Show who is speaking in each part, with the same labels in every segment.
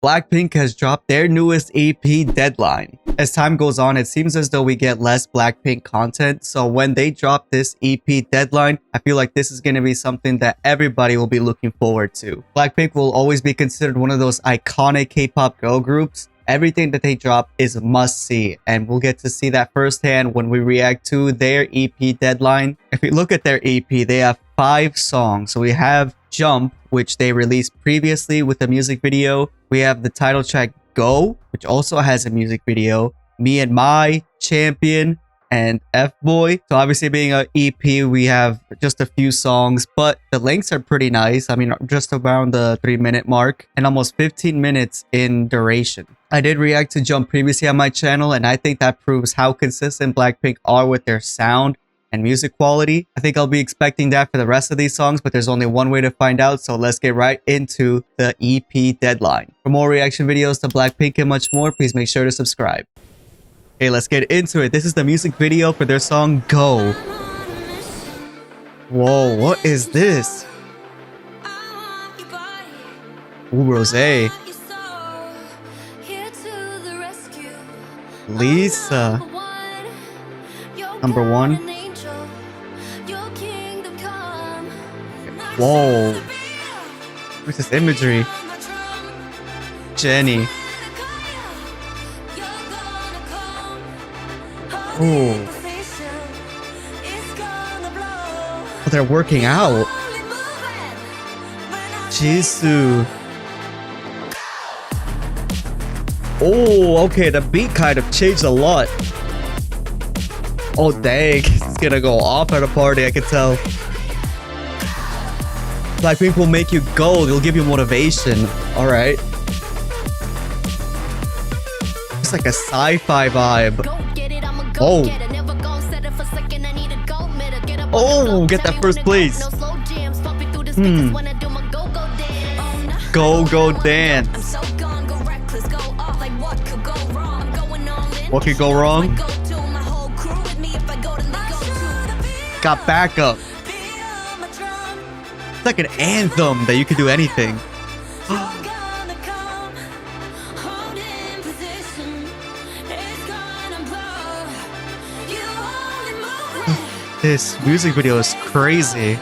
Speaker 1: BLACKPINK has dropped their newest EP, Deadline. As time goes on, it seems as though we get less BLACKPINK content, so when they drop this EP, Deadline, I feel like this is going to be something that everybody will be looking forward to. BLACKPINK will always be considered one of those iconic K-pop girl groups. Everything that they drop is a must-see, and we'll get to see that firsthand when we react to their EP, Deadline. If we look at their EP, they have 5 songs. So we have Jump, which they released previously with a music video. We have the title track Go, which also has a music video. Me and My, Champion, and F-Boy. So obviously being an EP, we have just a few songs, but the lengths are pretty nice. I mean, just around the 3-minute mark and almost 15 minutes in duration. I did react to Jump previously on my channel, and I think that proves how consistent BLACKPINK are with their sound and music quality. I think I'll be expecting that for the rest of these songs, but there's only one way to find out, so let's get right into the EP, Deadline. For more reaction videos to BLACKPINK and much more, please make sure to subscribe. Okay, let's get into it. This is the music video for their song Go. Whoa, what is this? Ooh, Rosé. Lisa. Number 1. Whoa. What's this imagery? Jenny. Oh. Oh, they're working out. Jisoo. Oh, okay, the beat kind of changed a lot. Oh, dang. It's gonna go off at a party, I can tell. BLACKPINK will make you go. They'll give you motivation. Alright. It's like a sci-fi vibe. Oh. Oh, get that first place. Go, go, dance. What could go wrong? Got backup. It's like an anthem that you could do anything. This music video is crazy.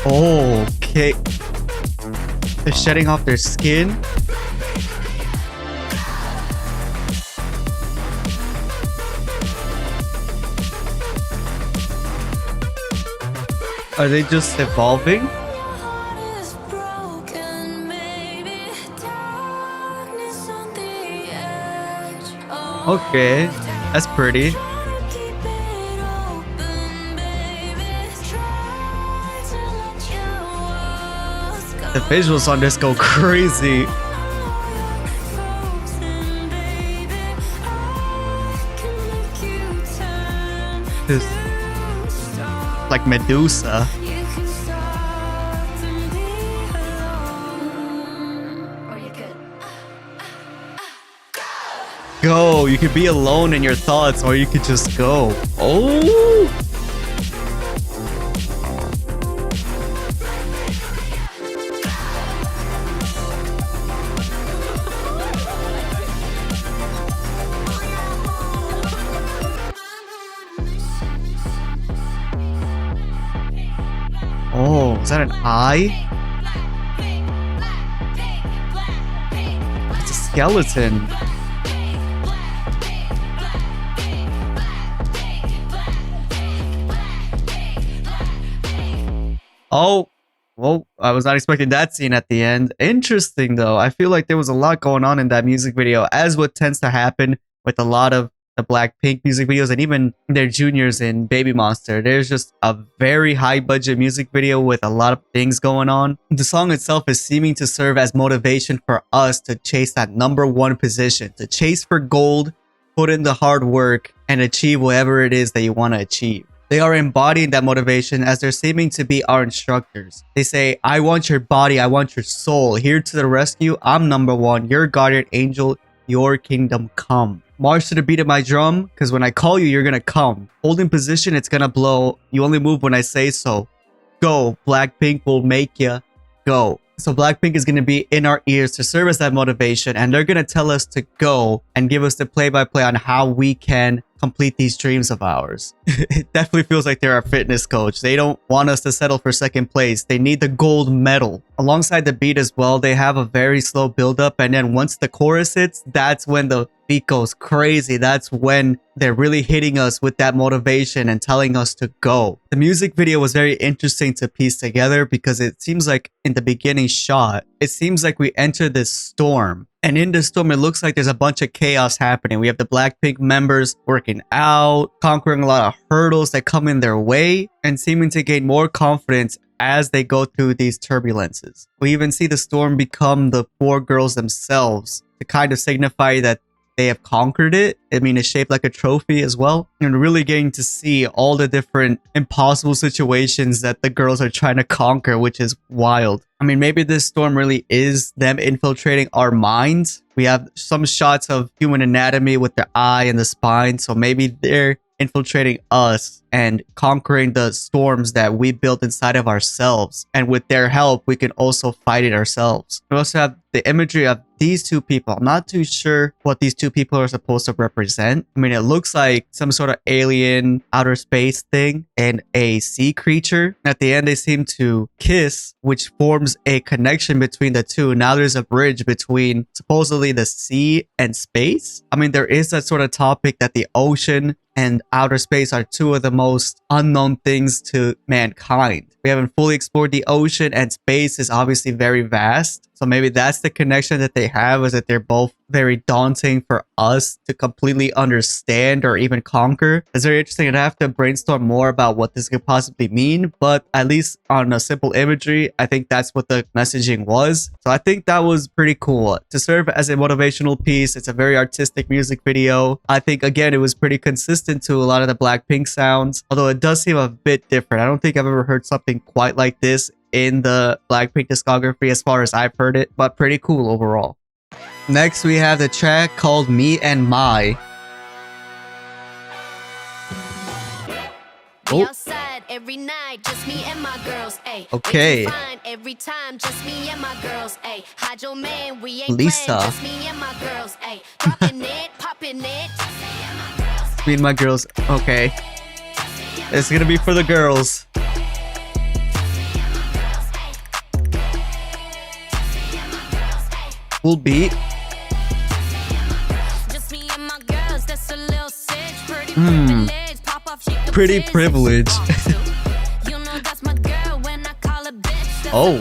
Speaker 1: Oh, okay. They're shedding off their skin. Are they just evolving? Okay, that's pretty. The visuals on this go crazy. This like Medusa. Go. You could be alone in your thoughts, or you could just go. Oh. Oh, is that an eye? It's a skeleton. Oh, well, I was not expecting that scene at the end. Interesting, though. I feel like there was a lot going on in that music video, as what tends to happen with a lot of the BLACKPINK music videos and even their juniors in Baby Monster. There's just a very high budget music video with a lot of things going on. The song itself is seeming to serve as motivation for us to chase that #1 position, to chase for gold, put in the hard work, and achieve whatever it is that you want to achieve. They are embodying that motivation as they're seeming to be our instructors. They say, I want your body, I want your soul. Here to the rescue, I'm #1, your guardian angel, your kingdom come. March to the beat of my drum, because when I call you, you're gonna come. Holding position, it's gonna blow. You only move when I say so. go. Blackpink will make you go. So Blackpink is going to be in our ears to serve as that motivation, and they're going to tell us to go and give us the play-by-play on how we can complete these dreams of ours. It definitely feels like they're our fitness coach. They don't want us to settle for second place. They need the gold medal. Alongside the beat as well, they have a very slow build-up, and then once the chorus hits, that's when the beat goes crazy. That's when they're really hitting us with that motivation and telling us to go. The music video was very interesting to piece together because it seems like in the beginning shot, it seems like we enter this storm. And in the storm, it looks like there's a bunch of chaos happening. We have the Blackpink members working out, conquering a lot of hurdles that come in their way, and seeming to gain more confidence as they go through these turbulences. We even see the storm become the four girls themselves to kind of signify that they have conquered it. I mean, it's shaped like a trophy as well. And really getting to see all the different impossible situations that the girls are trying to conquer, which is wild. I mean, maybe this storm really is them infiltrating our minds. We have some shots of human anatomy with their eye and the spine. So maybe they're infiltrating us and conquering the storms that we built inside of ourselves. And with their help, we can also fight it ourselves. We also have the imagery of these two people. I'm not too sure what these two people are supposed to represent. I mean, it looks like some sort of alien outer space thing and a sea creature. At the end, they seem to kiss, which forms a connection between the two. Now there's a bridge between supposedly the sea and space. I mean, there is that sort of topic that the ocean and outer space are two of the most unknown things to mankind. We haven't fully explored the ocean, and space is obviously very vast. So maybe that's the connection that they have, is that they're both very daunting for us to completely understand or even conquer. It's very interesting, and I have to brainstorm more about what this could possibly mean, but at least on a simple imagery, I think that's what the messaging was. So I think that was pretty cool. To serve as a motivational piece, it's a very artistic music video. I think, again, it was pretty consistent to a lot of the Blackpink sounds, although it does seem a bit different. I don't think I've ever heard something quite like this in the Blackpink discography as far as I've heard it, but pretty cool overall. Next, we have the track called Me and My.
Speaker 2: Oh. Outside every night, just me and my girls. Ay.
Speaker 1: Okay.
Speaker 2: Every time, just me and my girls. Ay. Hide your man, we ain't
Speaker 1: Lisa.
Speaker 2: playing, just me and my girls. Ay. Dropping it, popping it.
Speaker 1: Me and my girls. Okay. It's gonna be for the girls. Full beat. Pretty privilege. Oh.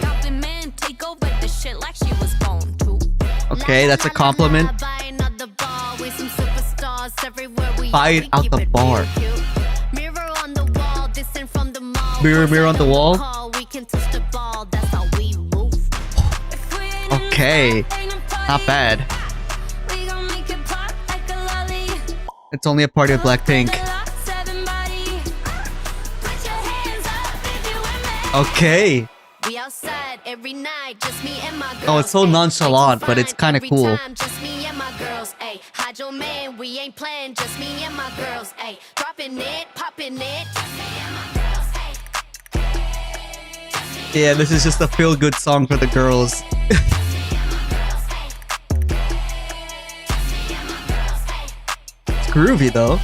Speaker 1: Okay, that's a compliment. Fight out the bar. Mirror, mirror on the wall. Okay, not bad. It's only a party of Blackpink. Okay. Oh, it's so nonchalant, but it's kind of cool. Yeah, this is just a feel-good song for the girls. It's groovy though.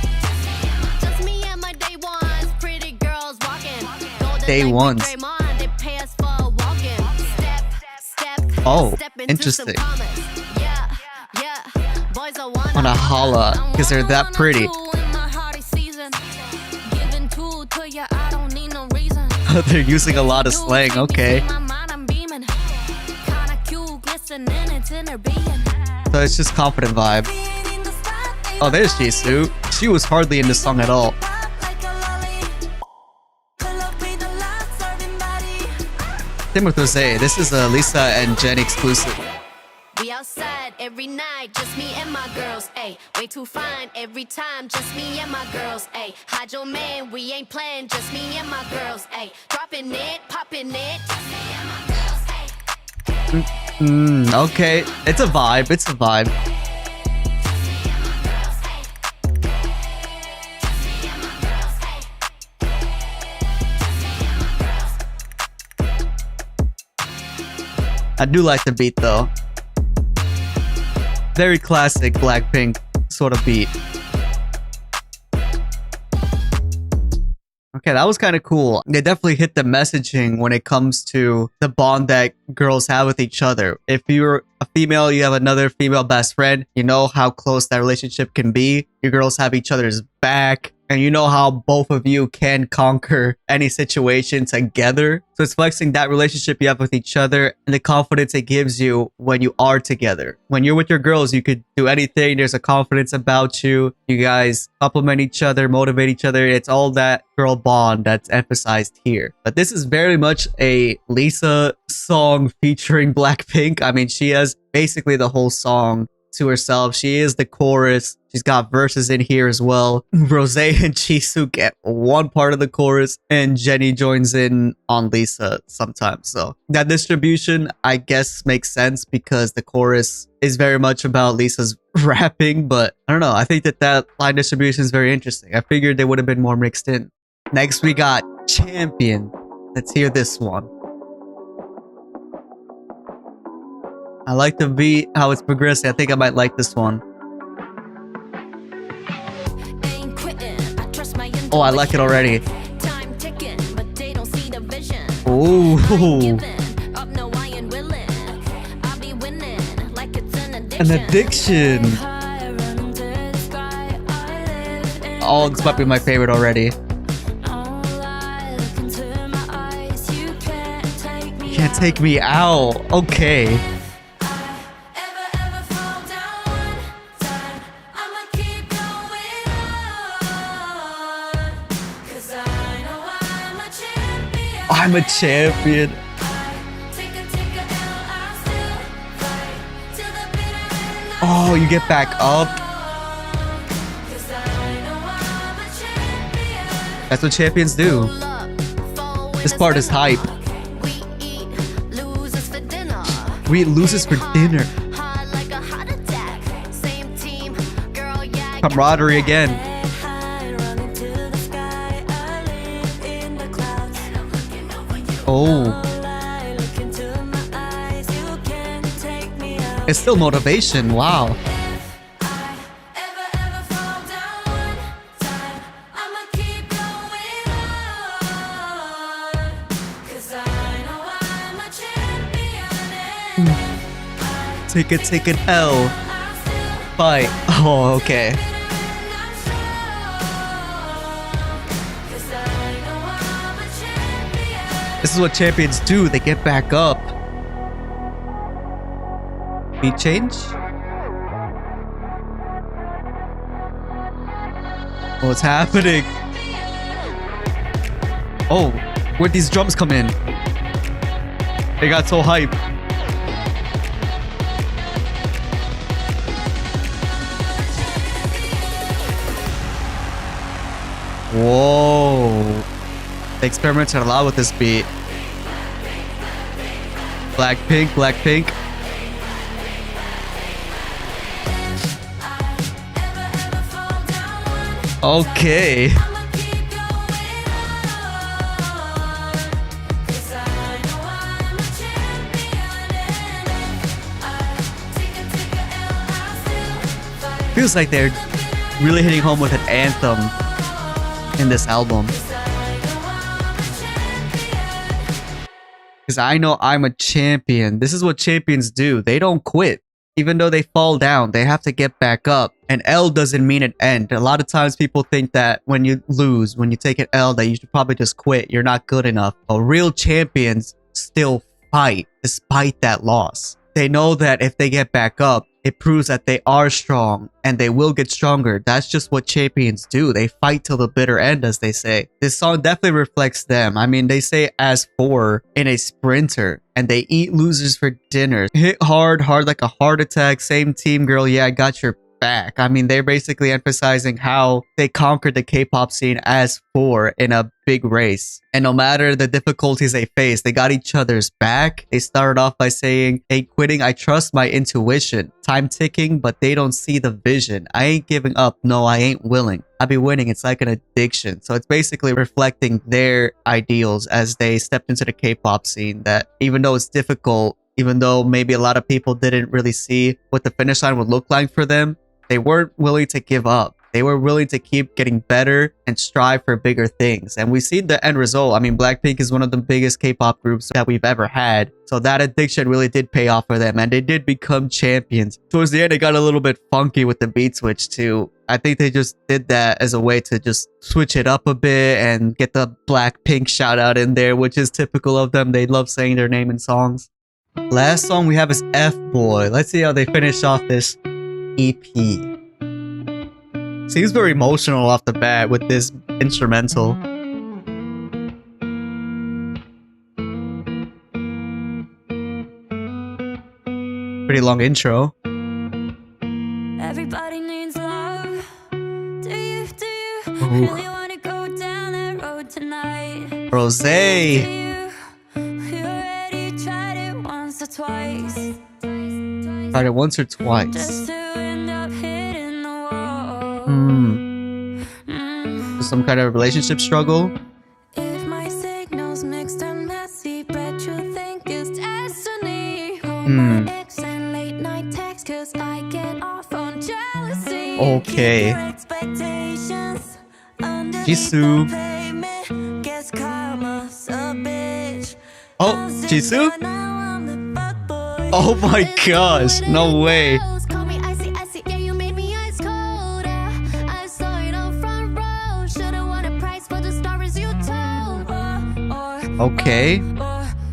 Speaker 1: Day ones. Oh, interesting. Wanna holla, because they're that pretty. They're using a lot of slang, okay. So it's just confident vibe. Oh, there's Jisoo. She was hardly in this song at all. Same with Rose. This is a Lisa and Jen exclusive.
Speaker 2: We outside every night, just me and my girls, ayy. Way too fine every time, just me and my girls, ayy. Hide your man, we ain't playing, just me and my girls, ayy. Dropping it, popping it.
Speaker 1: Okay, it's a vibe, it's a vibe. I do like the beat though. Very classic Blackpink sort of beat. Okay, that was kind of cool. They definitely hit the messaging when it comes to the bond that girls have with each other. If you're a female, you have another female best friend, you know how close that relationship can be. You girls have each other's back, and you know how both of you can conquer any situation together. So it's flexing that relationship you have with each other and the confidence it gives you when you are together. When you're with your girls, you could do anything. There's a confidence about you. You guys compliment each other, motivate each other. It's all that girl bond that's emphasized here. But this is very much a Lisa song featuring Blackpink. I mean, she has basically the whole song to herself. She is the chorus. She's got verses in here as well. Rose and Jisoo get one part of the chorus, and Jennie joins in on Lisa sometimes. So that distribution, I guess, makes sense because the chorus is very much about Lisa's rapping. But I don't know. I think that line distribution is very interesting. I figured they would have been more mixed in. Next, we got Champion. Let's hear this one. I like the beat, how it's progressing. I think I might like this one. Oh, I like it already. Ooh. An addiction. Oh, this might be my favorite already. You can't take me out. Okay. I'm a champion. Oh, you get back up. That's what champions do. This part is hype. We eat losers for dinner. Camaraderie again. Oh. It's still motivation. Wow. Take an L. Fight. Oh, okay. This is what champions do. They get back up. Beat change? What's happening? Oh, where'd these drums come in? They got so hype. Whoa. They experimented a lot with this beat. Blackpink. Okay. Feels like they're really hitting home with an anthem in this album. Because I know I'm a champion. This is what champions do. They don't quit. Even though they fall down, they have to get back up. An L doesn't mean an end. A lot of times people think that when you lose, when you take an L, that you should probably just quit. You're not good enough. But real champions still fight despite that loss. They know that if they get back up, it proves that they are strong and they will get stronger. That's just what champions do. They fight till the bitter end, as they say. This song definitely reflects them. I mean, they say as for in a sprinter, and they eat losers for dinner. Hit hard like a heart attack. Same team, girl. Yeah, I got your back. I mean, they're basically emphasizing how they conquered the K-pop scene as four in a big race. And no matter the difficulties they face, they got each other's back. They started off by saying, "Ain't quitting, I trust my intuition. Time ticking, but they don't see the vision. I ain't giving up, no, I ain't willing. I be winning, it's like an addiction." So it's basically reflecting their ideals as they stepped into the K-pop scene, that even though it's difficult, even though maybe a lot of people didn't really see what the finish line would look like for them, they weren't willing to give up. They were willing to keep getting better and strive for bigger things. And we see the end result. I mean, Blackpink is one of the biggest K-pop groups that we've ever had. So that addiction really did pay off for them, and they did become champions. Towards the end, it got a little bit funky with the beat switch too. I think they just did that as a way to just switch it up a bit and get the Blackpink shout out in there, which is typical of them. They love saying their name in songs. Last song we have is F-Boy. Let's see how they finish off this EP. Seems very emotional off the bat with this instrumental. Pretty long intro.
Speaker 2: Everybody needs love. Do you really want to go down that road tonight?
Speaker 1: Rosé.
Speaker 2: You already tried it once or twice.
Speaker 1: Tried it once or twice.
Speaker 2: Just to end up hitting the wall.
Speaker 1: Some kind of relationship struggle.
Speaker 2: If my signal's mixed and messy, bet you think it's destiny. My ex and late night text, 'cause I get off on jealousy.
Speaker 1: Okay.
Speaker 2: Keep your expectations underneath
Speaker 1: Jisoo.
Speaker 2: the pavement. Guess karma's a bitch.
Speaker 1: Oh, Jisoo? Oh my gosh, no way.
Speaker 2: Call me icy, icy, yeah, you made me ice cold. I saw it on front row. Should've won a prize for the stories you told.
Speaker 1: Okay.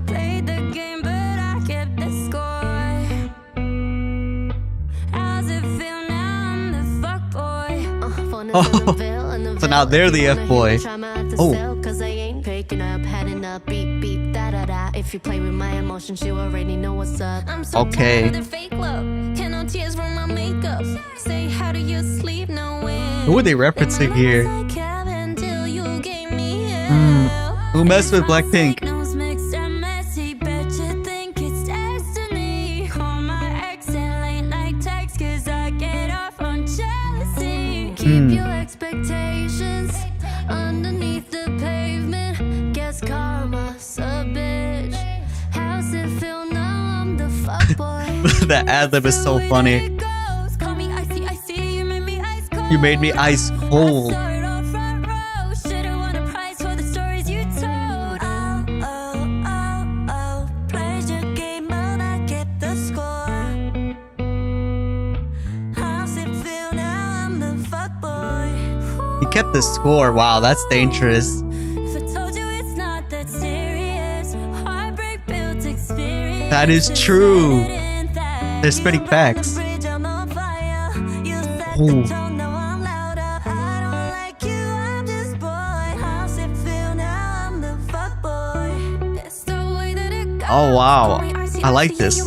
Speaker 2: Played the game, but I kept the score. How's it feel now? I'm the fuckboy.
Speaker 1: Oh, so now they're the F-boy. Oh.
Speaker 2: Cause I ain't picking up, heading up, beep, beep, da da da. If you play with my emotions, you already know what's up. I'm so
Speaker 1: Okay.
Speaker 2: tired of the fake love. Can no tears from my makeup. Say, how do you sleep knowing?
Speaker 1: Who are they referencing here? Who messed with Blackpink?
Speaker 2: Keep your expectations underneath the pavement. Guess karma's a bitch. How's it feel now? I'm the fuckboy.
Speaker 1: The ad-lib is so funny. You made me ice cold. He kept the score. Wow, that's dangerous. That is true. They're spitting facts. Ooh. Oh wow, I like this.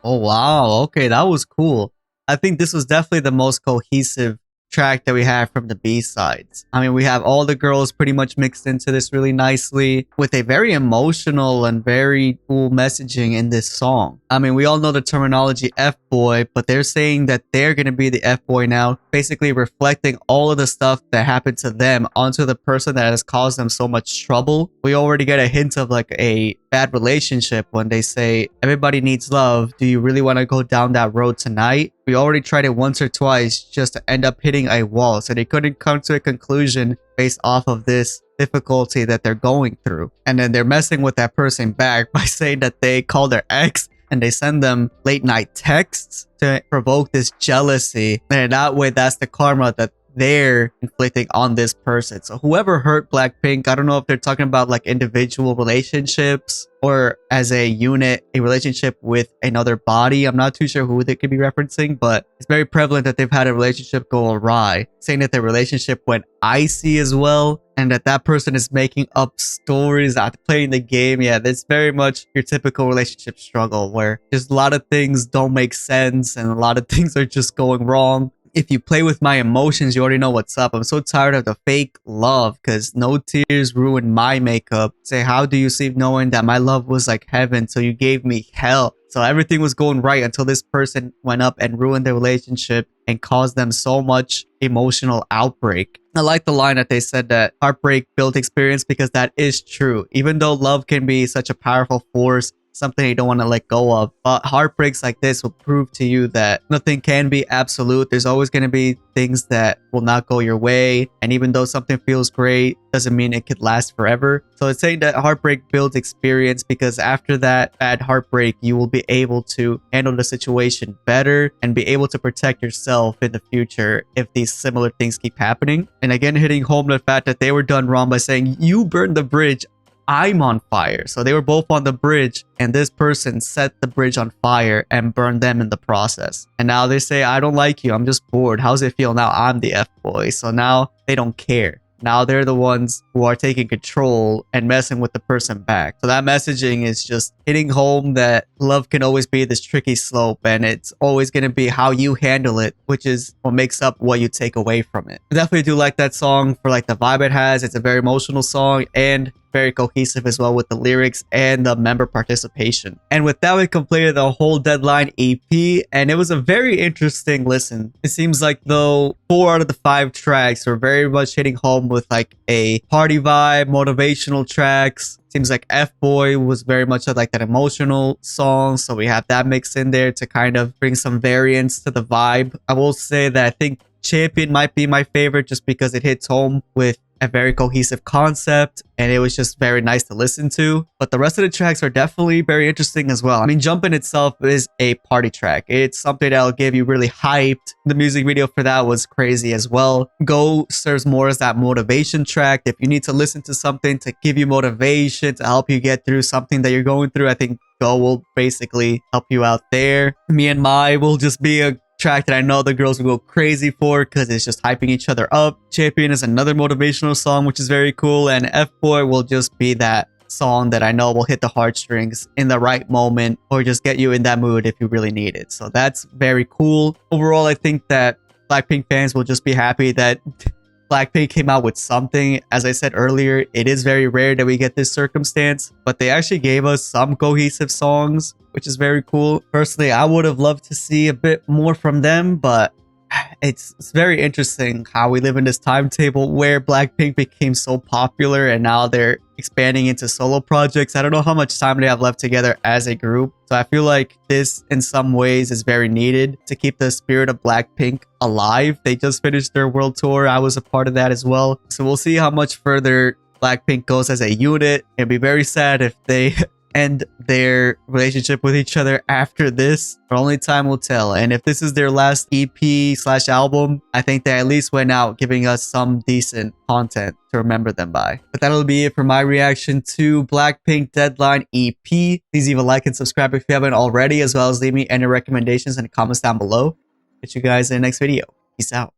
Speaker 1: Oh wow, okay, that was cool. I think this was definitely the most cohesive track that we have from the B-sides. I mean, we have all the girls pretty much mixed into this really nicely with a very emotional and very cool messaging in this song. I mean, we all know the terminology F-boy, but they're saying that they're going to be the F-boy now, basically reflecting all of the stuff that happened to them onto the person that has caused them so much trouble. We already get a hint of like a bad relationship when they say, everybody needs love. Do you really want to go down that road tonight? We already tried it once or twice just to end up hitting a wall, so they couldn't come to a conclusion based off of this difficulty that they're going through. And then they're messing with that person back by saying that they call their ex and they send them late night texts to provoke this jealousy. And that way, that's the karma that they're inflicting on this person. So whoever hurt Blackpink, I don't know if they're talking about like individual relationships or as a unit, a relationship with another body. I'm not too sure who they could be referencing, but it's very prevalent that they've had a relationship go awry, saying that their relationship went icy as well, and that person is making up stories after playing the game. Yeah, that's very much your typical relationship struggle where just a lot of things don't make sense and a lot of things are just going wrong. if you play with my emotions, you already know what's up. I'm so tired of the fake love because no tears ruined my makeup. Say, how do you sleep knowing that my love was like heaven, so you gave me hell? So everything was going right until this person went up and ruined their relationship and caused them so much emotional outbreak. I like the line that they said that heartbreak built experience, because that is true. Even though love can be such a powerful force, something you don't want to let go of, but heartbreaks like this will prove to you that nothing can be absolute. There's always going to be things that will not go your way, and even though something feels great, doesn't mean it could last forever. So it's saying that heartbreak builds experience, because after that bad heartbreak, you will be able to handle the situation better and be able to protect yourself in the future if these similar things keep happening. And again, hitting home the fact that they were done wrong by saying, you burned the bridge, I'm on fire. So they were both on the bridge, and this person set the bridge on fire and burned them in the process. And now they say, I don't like you, I'm just bored. How's it feel now? I'm the F-boy. So now they don't care. Now they're the ones who are taking control and messing with the person back. So that messaging is just hitting home that love can always be this tricky slope, and it's always going to be how you handle it, which is what makes up what you take away from it. I definitely do like that song for like the vibe it has. It's a very emotional song and very cohesive as well with the lyrics and the member participation. And with that, we completed the whole Deadline EP, and it was a very interesting listen. It seems like though 4 out of the 5 tracks were very much hitting home with like a party vibe, motivational tracks. Seems like F-Boy was very much like that emotional song, so we have that mix in there to kind of bring some variance to the vibe. I will say that I think Champion might be my favorite just because it hits home with a very cohesive concept, and it was just very nice to listen to. But the rest of the tracks are definitely very interesting as well. I mean, Jumpin' itself is a party track. It's something that'll give you really hyped. The music video for that was crazy as well. Go serves more as that motivation track. If you need to listen to something to give you motivation, to help you get through something that you're going through, I think Go will basically help you out there. Me and My will just be a track that I know the girls will go crazy for because it's just hyping each other up. Champion is another motivational song, which is very cool, and F-Boy will just be that song that I know will hit the heartstrings in the right moment or just get you in that mood if you really need it. So that's very cool. Overall, I think that BLACKPINK fans will just be happy that BLACKPINK came out with something. As I said earlier, it is very rare that we get this circumstance, but they actually gave us some cohesive songs, which is very cool. Personally, I would have loved to see a bit more from them, but it's very interesting how we live in this timetable where BLACKPINK became so popular and now they're expanding into solo projects. I don't know how much time they have left together as a group. So I feel like this in some ways is very needed to keep the spirit of BLACKPINK alive. They just finished their world tour. I was a part of that as well. So we'll see how much further BLACKPINK goes as a unit. It'd be very sad if they end their relationship with each other after this, but only time will tell. And if this is their last EP/album, I think they at least went out giving us some decent content to remember them by. But that'll be it for my reaction to BLACKPINK Deadline EP. Please leave a like and subscribe if you haven't already, as well as leave me any recommendations in the comments down below. Catch you guys in the next video. Peace out.